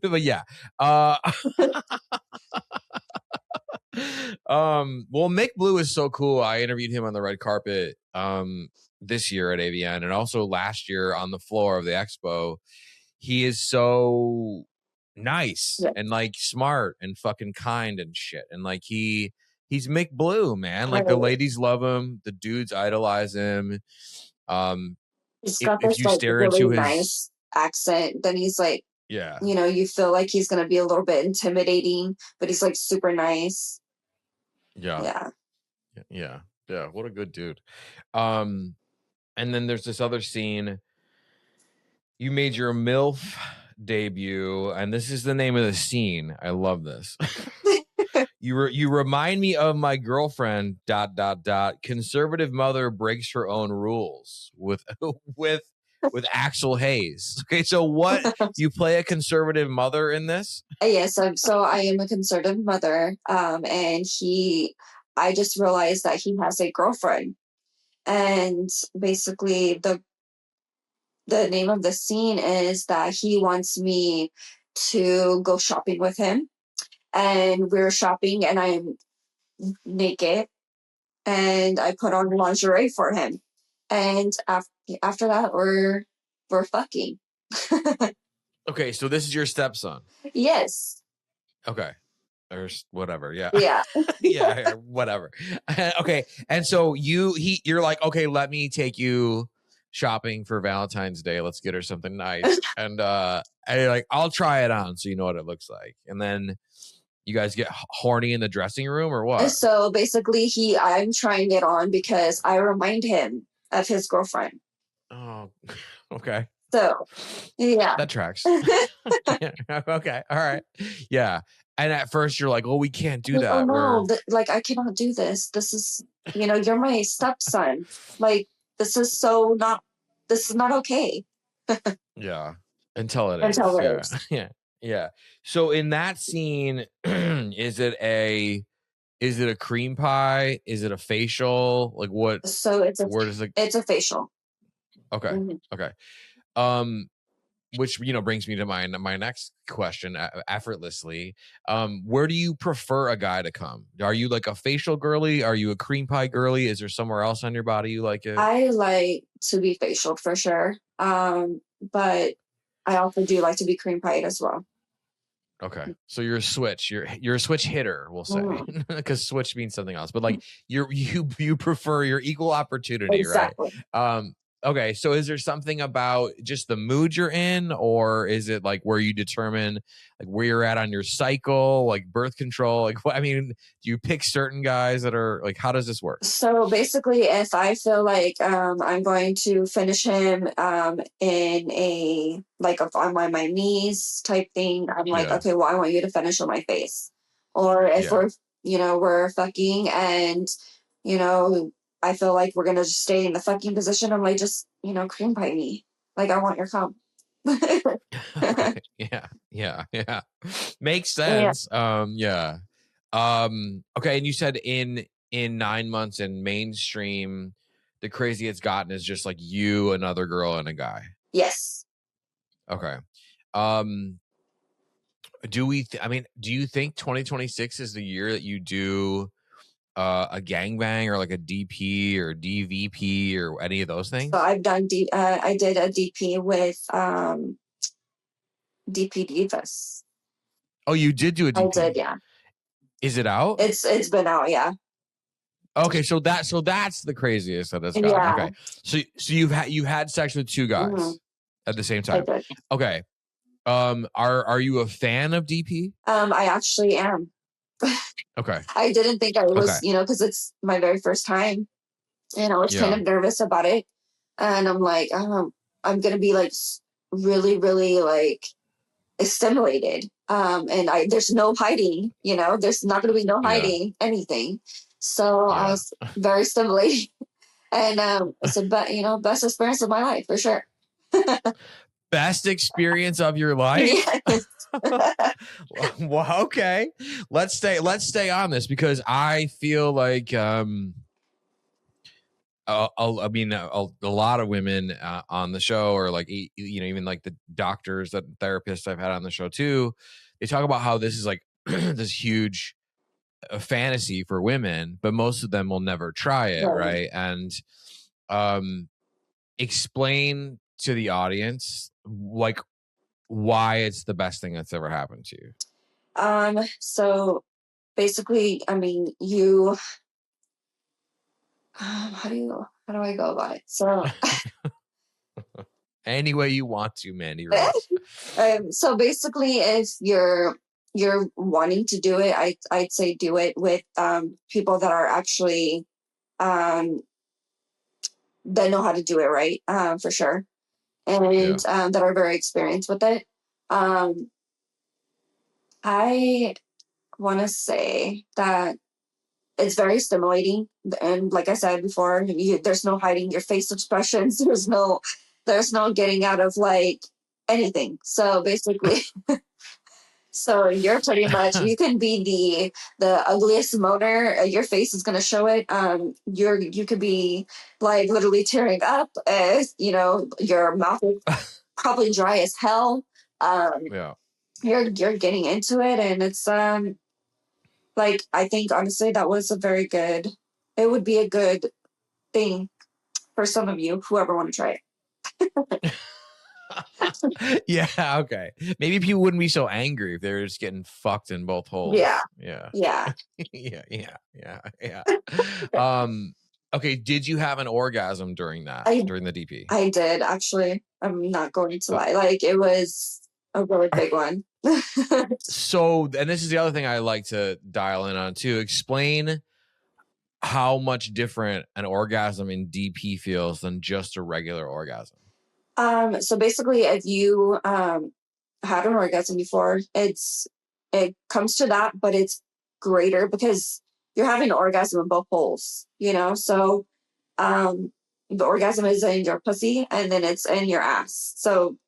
but yeah. Well, Mick Blue is so cool. I interviewed him on the red carpet this year at AVN, and also last year on the floor of the expo. He is so nice and like smart and fucking kind and shit, and like he's Mick Blue, man. Like the ladies love him, the dudes idolize him. He's got if this you like stare really into his nice accent. Then he's like, yeah. you feel like he's gonna be a little bit intimidating, but he's like super nice. Yeah. What a good dude. And then there's this other scene. You made your MILF debut, and this is the name of the scene. I love this. You remind me of my girlfriend. ... Conservative mother breaks her own rules with Axel Hayes. Okay, so what, you play a conservative mother in this? Yes, so I am a conservative mother, and I just realized that he has a girlfriend, and basically the name of the scene is that he wants me to go shopping with him, and we're shopping, and I'm naked, and I put on lingerie for him, and after that we're fucking. Okay, so this is your stepson. Yes. Okay. Or whatever. Yeah. Yeah. Yeah, whatever. Okay. And so you're like, okay, let me take you shopping for Valentine's Day. Let's get her something nice. And you're like, I'll try it on so you know what it looks like. And then you guys get horny in the dressing room or what? So basically I'm trying it on because I remind him of his girlfriend. Oh, okay. So, yeah. That tracks. Yeah, okay. All right. Yeah. And at first you're like, oh, we can't do that. Oh, no. I cannot do this. This is, you're my stepson. Like, this is not okay. Yeah. Until it Until it is. is. Yeah. Yeah. So in that scene, is it a cream pie? Is it a facial? Like what? So it's a facial. Okay. Mm-hmm. Okay. Which brings me to my next question. Effortlessly, where do you prefer a guy to come? Are you like a facial girly? Are you a cream pie girly? Is there somewhere else on your body you like it? I like to be facial for sure, but I also do like to be cream pied as well. Okay, so you're a switch. You're a switch hitter, we'll say, because switch means something else. But like you prefer your equal opportunity, exactly. Right? Okay, so is there something about just the mood you're in, or is it like where you determine like where you're at on your cycle, like birth control? Like, I mean, do you pick certain guys that are like, how does this work? So basically, if I feel like I'm going to finish him in a on my knees type thing, I'm like, okay, well, I want you to finish on my face. Or if we're fucking and I feel like we're gonna just stay in the fucking position, I'm like, just cream pie me. Like, I want your cum. Okay. Yeah. Makes sense. Yeah. Okay, and you said in 9 months in mainstream, the crazy it's gotten is just like you, another girl, and a guy. Yes. Okay. Do you think 2026 is the year that you do a gangbang or like a DP or DVP or any of those things? So I've done I did a DP with DP Divas. Oh, you did do a DP? I did, yeah. Is it out? It's been out, yeah. Okay, so that's the craziest that it's got. Yeah. Okay, so you had sex with two guys at the same time. I did. Okay, are you a fan of DP? I actually am. Okay. I didn't think I was, because it's my very first time, and I was kind of nervous about it, and I'm like, I'm gonna be like really, really like stimulated, and there's no hiding, there's not gonna be no hiding anything. So I was very stimulated, and it's a best experience of my life for sure. Best experience of your life? Yes. Well, okay. Let's stay on this because I feel like a lot of women on the show, or like even like the doctors, that therapists I've had on the show too, they talk about how this is like this huge fantasy for women, but most of them will never try it, right? And explain to the audience like why it's the best thing that's ever happened to you. So basically, I mean, you how do I go about it? So any way you want to, Mandii Rose. So basically, if you're wanting to do it, I'd say do it with people that are actually that know how to do it right, for sure, and that are very experienced with it. I want to say that it's very stimulating, and like I said before, there's no hiding your face expressions. There's no getting out of like anything. So basically, so you're pretty much, you can be the ugliest moaner. Your face is going to show it. You could be like literally tearing up. Your mouth is probably dry as hell. You're getting into it, and it's like, I think honestly that was it would be a good thing for some of you, whoever want to try it. Yeah, okay. Maybe people wouldn't be so angry if they were just getting fucked in both holes. Yeah. Yeah. Okay, did you have an orgasm during during the DP? I did, actually. I'm not going to lie. Like, it was a really big one. So, and this is the other thing I like to dial in on too. Explain how much different an orgasm in DP feels than just a regular orgasm. So basically, if you had an orgasm before, it comes to that, but it's greater because you're having an orgasm in both holes, so the orgasm is in your pussy and then it's in your ass. So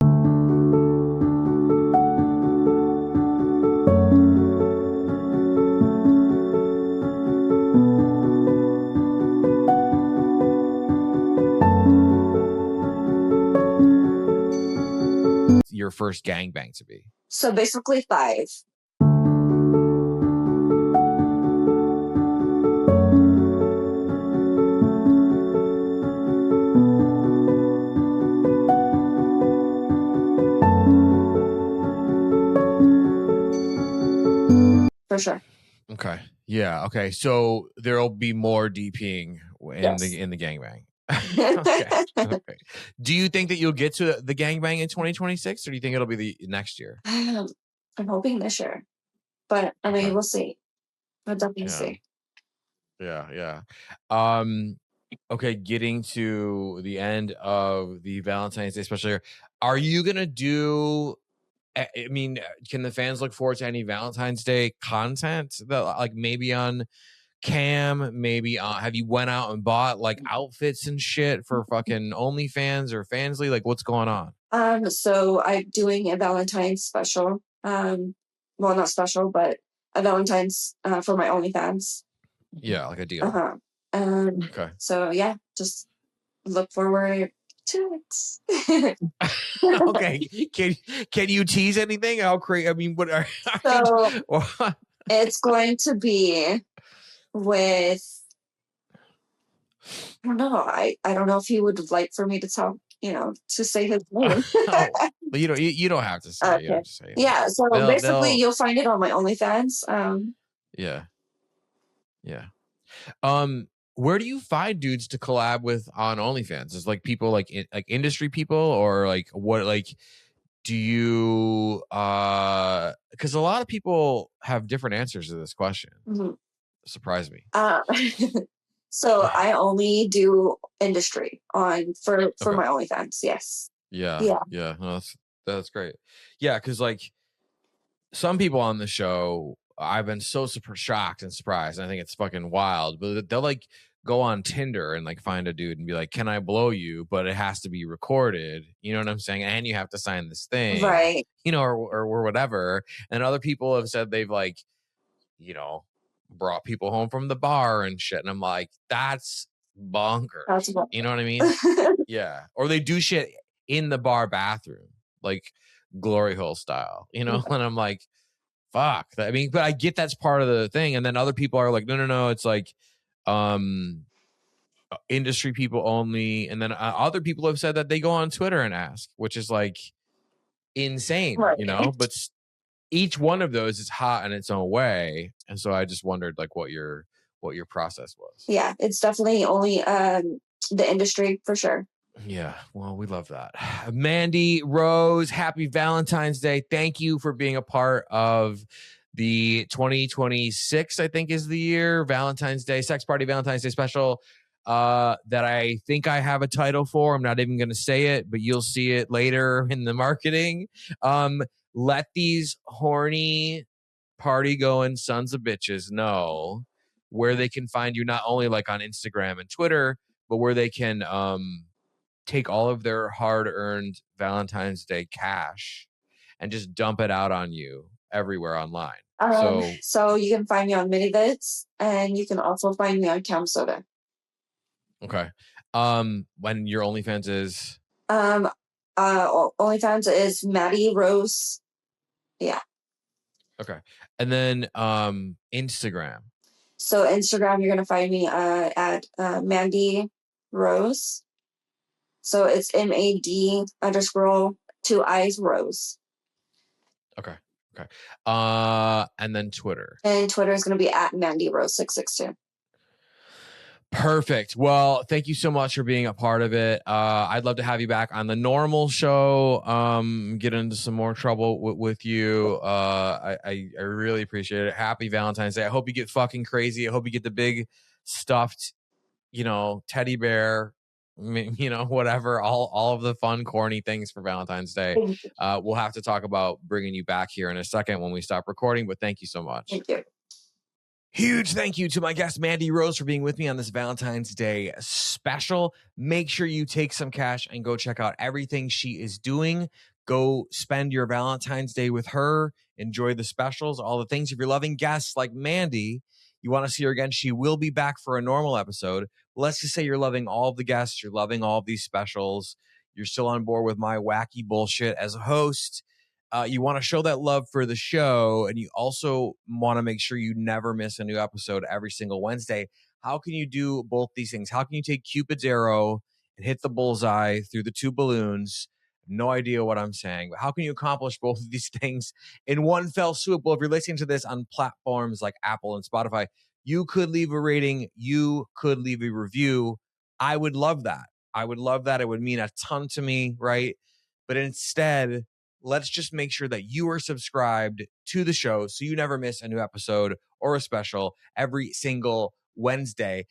your first gangbang to be? So basically 5. For sure. Okay. Yeah. Okay. So there'll be more DPing in the gangbang. Okay. Do you think that you'll get to the gangbang in 2026, or do you think it'll be the next year? I'm hoping this year, but I mean, we'll see. We'll definitely see. Yeah. Okay. Getting to the end of the Valentine's Day special here, are you gonna do? I mean, can the fans look forward to any Valentine's Day content that, like, maybe on Cam, maybe have you went out and bought like outfits and shit for fucking OnlyFans or Fansly? Like, what's going on? So I'm doing a Valentine's special. Well, not special, but a Valentine's for my OnlyFans. Yeah, like a deal. Okay. So yeah, just look forward to it. Okay. Can you tease anything? How crazy? I mean, what are it's going to be with, I don't know. I don't know if he would like for me to talk, to say his name. But you don't have to say. Okay. You don't have to say it. Yeah. So basically, you'll find it on my OnlyFans. Yeah. Where do you find dudes to collab with on OnlyFans? Is like people like industry people, or like what, like, do you because a lot of people have different answers to this question. Mm-hmm. Surprise me. So I only do industry for my OnlyFans. Yes. Yeah. No, that's great. Yeah, because like some people on the show, I've been so super shocked and surprised. And I think it's fucking wild, but they'll like go on Tinder and like find a dude and be like, "Can I blow you?" But it has to be recorded. You know what I'm saying? And you have to sign this thing, right? Or whatever. And other people have said they've like, brought people home from the bar and shit. And I'm like, that's bonkers. You know what I mean? Yeah. Or they do shit in the bar bathroom, like glory hole style, And I'm like, fuck. I mean, but I get that's part of the thing. And then other people are like, no. It's like, industry people only. And then other people have said that they go on Twitter and ask, which is like insane, right. But each one of those is hot in its own way. And so I just wondered like what your process was. Yeah, it's definitely only the industry for sure. Yeah, well, we love that. Mandii Rose, happy Valentine's Day. Thank you for being a part of the 2026, I think is the year, Valentine's Day, Sex Party Valentine's Day special that I think I have a title for. I'm not even going to say it, but you'll see it later in the marketing. Let these horny party going sons of bitches know where they can find you, not only like on Instagram and Twitter, but where they can take all of their hard-earned Valentine's Day cash and just dump it out on you everywhere online. So you can find me on Minivids, and you can also find me on Cam Soda. Okay. When your OnlyFans is? OnlyFans is Mandii Rose. Yeah. Okay. And then Instagram. So Instagram, you're gonna find me at Mandii Rose. So it's MAD_2 Rose. Okay. And then Twitter. And Twitter is going to be at Mandii Rose 662. Perfect. Well, thank you so much for being a part of it. I'd love to have you back on the normal show. Get into some more trouble with you. I really appreciate it. Happy Valentine's Day. I hope you get fucking crazy. I hope you get the big stuffed, teddy bear, whatever, all of the fun, corny things for Valentine's Day. We'll have to talk about bringing you back here in a second when we stop recording, but thank you so much. Thank you. Huge thank you to my guest, Mandii Rose, for being with me on this Valentine's Day special. Make sure you take some cash and go check out everything she is doing. Go spend your Valentine's Day with her. Enjoy the specials, all the things. If you're loving guests like Mandii, you want to see her again, she will be back for a normal episode. Let's just say you're loving all of the guests. You're loving all of these specials. You're still on board with my wacky bullshit as a host. You want to show that love for the show, and you also want to make sure you never miss a new episode every single Wednesday. How can you do both these things? How can you take Cupid's arrow and hit the bullseye through the two balloons? No idea what I'm saying, but how can you accomplish both of these things in one fell swoop? Well, if you're listening to this on platforms like Apple and Spotify, you could leave a rating. You could leave a review. I would love that. It would mean a ton to me, right? But instead, let's just make sure that you are subscribed to the show so you never miss a new episode or a special every single Wednesday.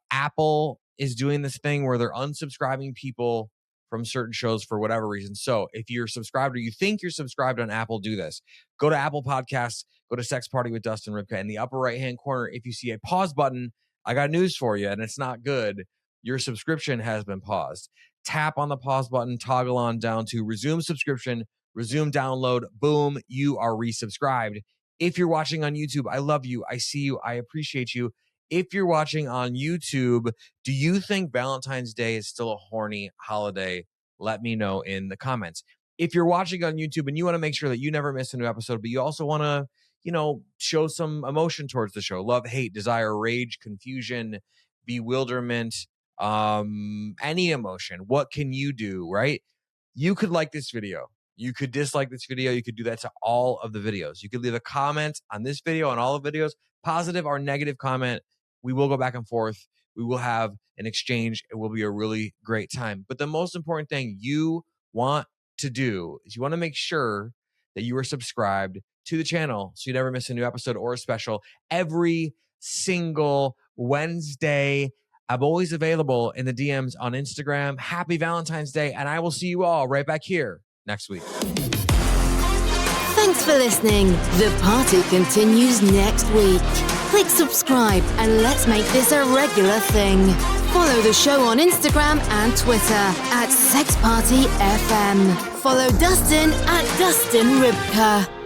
Apple is doing this thing where they're unsubscribing people from certain shows for whatever reason. So if you're subscribed or you think you're subscribed on Apple, do this. Go to Apple Podcasts, go to Sex Party with Dustin Rybka. In the upper right-hand corner, if you see a pause button, I got news for you, and it's not good. Your subscription has been paused. Tap on the pause button, toggle on down to resume subscription, resume download. Boom, you are resubscribed. If you're watching on YouTube, I love you. I see you. I appreciate you. If you're watching on YouTube, do you think Valentine's Day is still a horny holiday? Let me know in the comments. If you're watching on YouTube and you want to make sure that you never miss a new episode, but you also want to, show some emotion towards the show, love, hate, desire, rage, confusion, bewilderment, any emotion, what can you do, right? You could like this video. You could dislike this video. You could do that to all of the videos. You could leave a comment on this video, on all the videos, positive or negative comment. We will go back and forth. We will have an exchange. It will be a really great time. But the most important thing you want to do is you want to make sure that you are subscribed to the channel so you never miss a new episode or a special every single Wednesday. I'm always available in the DMs on Instagram. Happy Valentine's Day, and I will see you all right back here next week. Thanks for listening. The party continues next week. Click subscribe and let's make this a regular thing. Follow the show on Instagram and Twitter at Sex Party FM. Follow Dustin at Dustin Rybka.